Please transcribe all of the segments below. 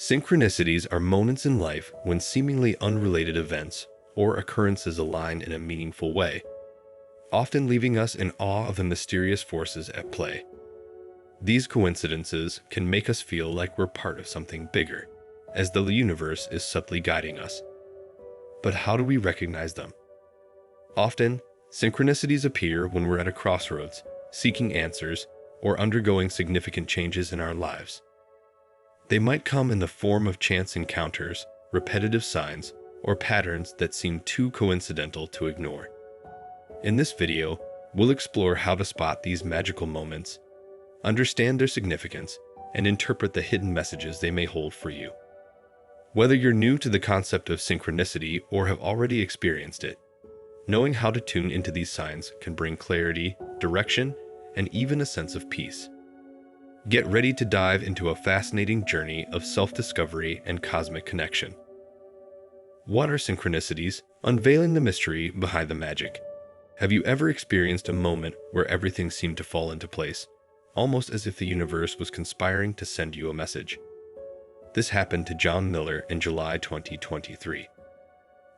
Synchronicities are moments in life when seemingly unrelated events or occurrences align in a meaningful way, often leaving us in awe of the mysterious forces at play. These coincidences can make us feel like we're part of something bigger, as though the universe is subtly guiding us. But how do we recognize them? Often, synchronicities appear when we're at a crossroads, seeking answers, or undergoing significant changes in our lives. They might come in the form of chance encounters, repetitive signs, or patterns that seem too coincidental to ignore. In this video, we'll explore how to spot these magical moments, understand their significance, and interpret the hidden messages they may hold for you. Whether you're new to the concept of synchronicity or have already experienced it, knowing how to tune into these signs can bring clarity, direction, and even a sense of peace. Get ready to dive into a fascinating journey of self-discovery and cosmic connection. What are synchronicities? Unveiling the mystery behind the magic. Have you ever experienced a moment where everything seemed to fall into place, almost as if the universe was conspiring to send you a message? This happened to John Miller in July 2023.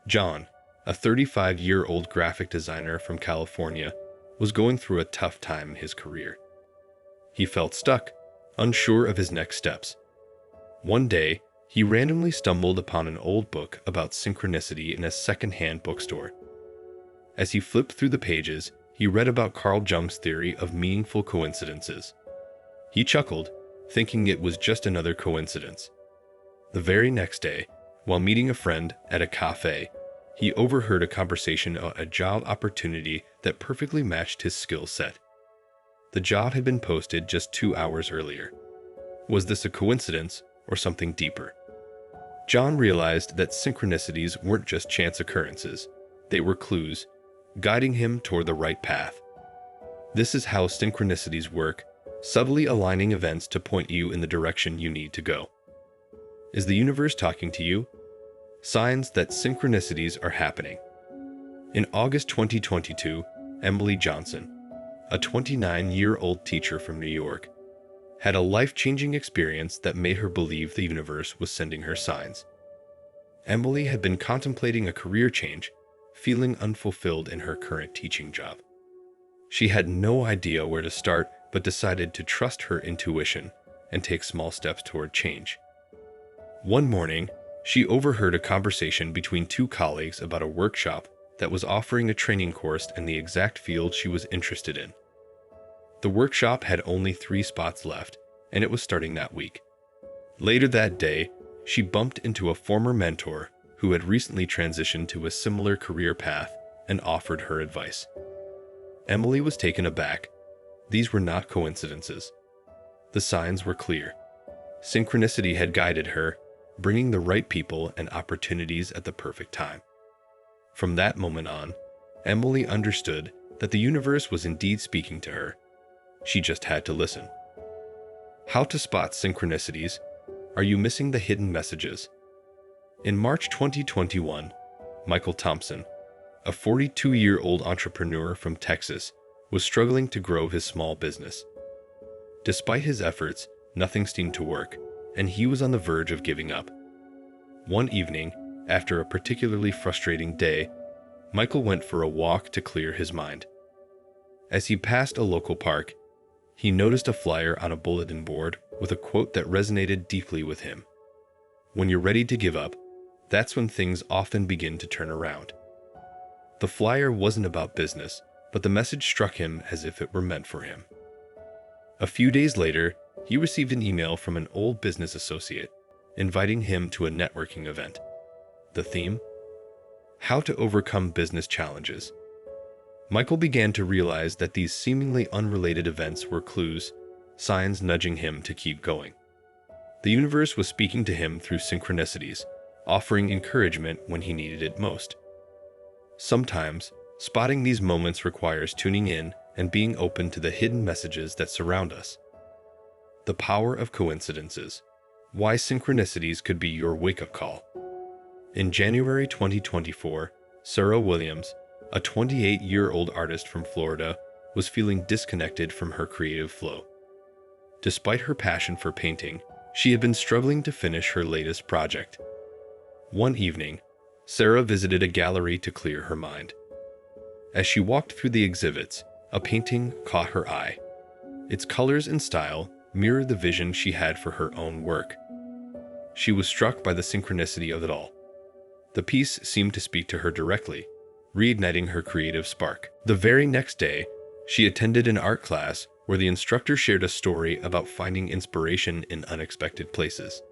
John, a 35-year-old graphic designer from California, was going through a tough time in his career. He felt stuck, unsure of his next steps. One day, he randomly stumbled upon an old book about synchronicity in a second-hand bookstore. As he flipped through the pages, he read about Carl Jung's theory of meaningful coincidences. He chuckled, thinking it was just another coincidence. The very next day, while meeting a friend at a cafe, he overheard a conversation about a job opportunity that perfectly matched his skill set. The job had been posted just 2 hours earlier. Was this a coincidence or something deeper? John realized that synchronicities weren't just chance occurrences. They were clues, guiding him toward the right path. This is how synchronicities work, subtly aligning events to point you in the direction you need to go. Is the universe talking to you? Signs that synchronicities are happening. In August 2022, Emily Johnson, a 29-year-old teacher from New York, had a life-changing experience that made her believe the universe was sending her signs. Emily had been contemplating a career change, feeling unfulfilled in her current teaching job. She had no idea where to start, but decided to trust her intuition and take small steps toward change. One morning, she overheard a conversation between two colleagues about a workshop that was offering a training course in the exact field she was interested in. The workshop had only 3 spots left, and it was starting that week. Later that day, she bumped into a former mentor who had recently transitioned to a similar career path and offered her advice. Emily was taken aback. These were not coincidences. The signs were clear. Synchronicity had guided her, bringing the right people and opportunities at the perfect time. From that moment on, Emily understood that the universe was indeed speaking to her. She just had to listen. How to spot synchronicities? Are you missing the hidden messages? In March 2021, Michael Thompson, a 42-year-old entrepreneur from Texas, was struggling to grow his small business. Despite his efforts, nothing seemed to work, and he was on the verge of giving up. One evening, after a particularly frustrating day, Michael went for a walk to clear his mind. As he passed a local park, he noticed a flyer on a bulletin board with a quote that resonated deeply with him. "When you're ready to give up, that's when things often begin to turn around." The flyer wasn't about business, but the message struck him as if it were meant for him. A few days later, he received an email from an old business associate, inviting him to a networking event. The theme? How to overcome business challenges. Michael began to realize that these seemingly unrelated events were clues, signs nudging him to keep going. The universe was speaking to him through synchronicities, offering encouragement when he needed it most. Sometimes, spotting these moments requires tuning in and being open to the hidden messages that surround us. The power of coincidences. Why synchronicities could be your wake-up call. In January 2024, Sarah Williams, a 28-year-old artist from Florida, was feeling disconnected from her creative flow. Despite her passion for painting, She had been struggling to finish her latest project. One evening, Sarah visited a gallery to clear her mind. As she walked through the exhibits, a painting caught her eye. Its colors and style mirrored the vision she had for her own work. She was struck by the synchronicity of it all. The piece seemed to speak to her directly, reigniting her creative spark. The very next day, she attended an art class where the instructor shared a story about finding inspiration in unexpected places.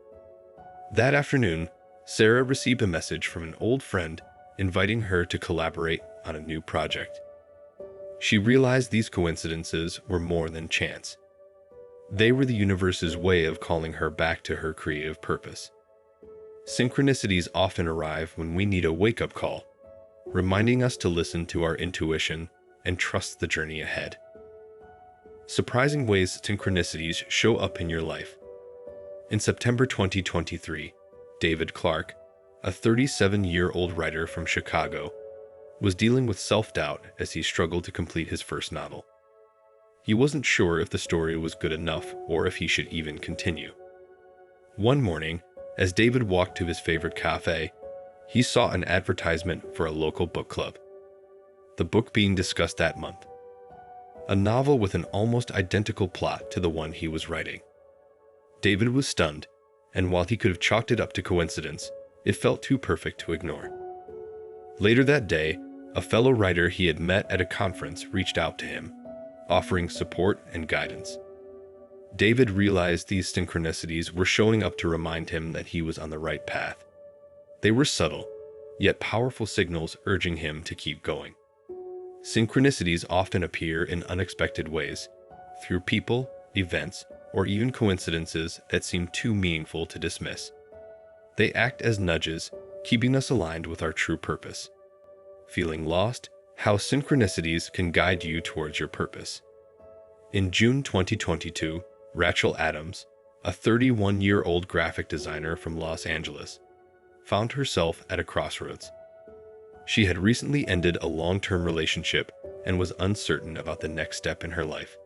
That afternoon, Sarah received a message from an old friend inviting her to collaborate on a new project. She realized these coincidences were more than chance. They were the universe's way of calling her back to her creative purpose. Synchronicities often arrive when we need a wake-up call, reminding us to listen to our intuition and trust the journey ahead. Surprising ways synchronicities show up in your life. In September 2023, David Clark, a 37-year-old writer from Chicago, was dealing with self-doubt as he struggled to complete his first novel. He wasn't sure if the story was good enough or if he should even continue. One morning, as David walked to his favorite cafe, he saw an advertisement for a local book club. The book being discussed that month. A novel with an almost identical plot to the one he was writing. David was stunned, and while he could have chalked it up to coincidence, it felt too perfect to ignore. Later that day, a fellow writer he had met at a conference reached out to him, offering support and guidance. David realized these synchronicities were showing up to remind him that he was on the right path. They were subtle, yet powerful signals urging him to keep going. Synchronicities often appear in unexpected ways, through people, events, or even coincidences that seem too meaningful to dismiss. They act as nudges, keeping us aligned with our true purpose. Feeling lost? How synchronicities can guide you towards your purpose. In June 2022, Rachel Adams, a 31-year-old graphic designer from Los Angeles, found herself at a crossroads. She had recently ended a long-term relationship and was uncertain about the next step in her life.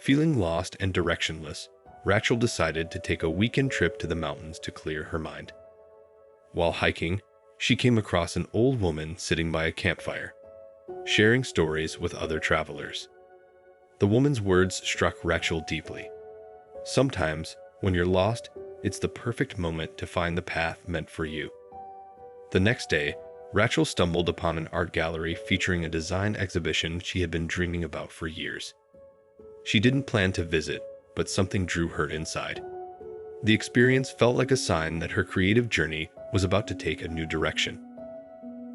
Feeling lost and directionless, Rachel decided to take a weekend trip to the mountains to clear her mind. While hiking, she came across an old woman sitting by a campfire, sharing stories with other travelers. The woman's words struck Rachel deeply. Sometimes, when you're lost, it's the perfect moment to find the path meant for you. The next day, Rachel stumbled upon an art gallery featuring a design exhibition she had been dreaming about for years. She didn't plan to visit, but something drew her inside. The experience felt like a sign that her creative journey was about to take a new direction.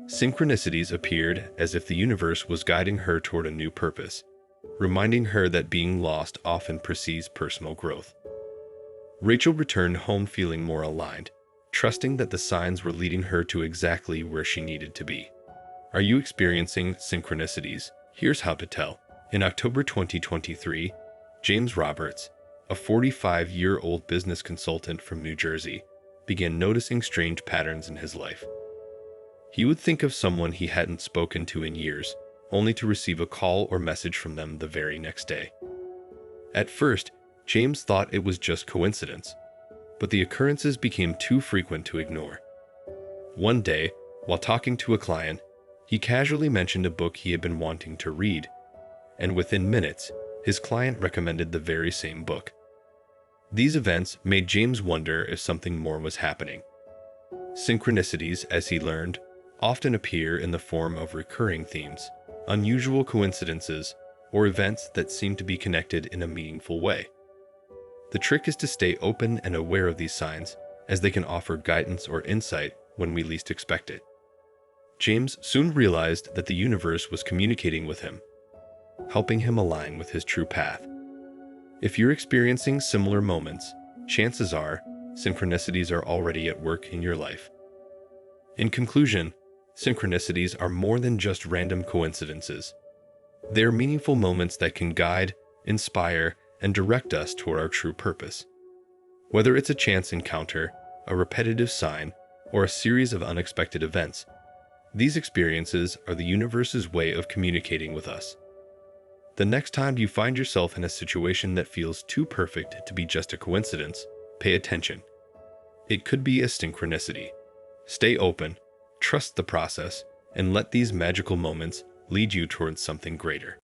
Synchronicities appeared as if the universe was guiding her toward a new purpose, reminding her that being lost often precedes personal growth. Rachel returned home feeling more aligned, trusting that the signs were leading her to exactly where she needed to be. Are you experiencing synchronicities? Here's how to tell. In October 2023, James Roberts, a 45-year-old business consultant from New Jersey, began noticing strange patterns in his life. He would think of someone he hadn't spoken to in years, only to receive a call or message from them the very next day. At first, James thought it was just coincidence, but the occurrences became too frequent to ignore. One day, while talking to a client, he casually mentioned a book he had been wanting to read, and within minutes, his client recommended the very same book. These events made James wonder if something more was happening. Synchronicities, as he learned, often appear in the form of recurring themes, unusual coincidences, or events that seem to be connected in a meaningful way. The trick is to stay open and aware of these signs, as they can offer guidance or insight when we least expect it. James soon realized that the universe was communicating with him, helping him align with his true path. If you're experiencing similar moments, chances are synchronicities are already at work in your life. In conclusion, synchronicities are more than just random coincidences. They're meaningful moments that can guide, inspire, and direct us toward our true purpose. Whether it's a chance encounter, a repetitive sign, or a series of unexpected events, these experiences are the universe's way of communicating with us. The next time you find yourself in a situation that feels too perfect to be just a coincidence, Pay attention. It could be a synchronicity. Stay open, trust the process, and let these magical moments lead you towards something greater.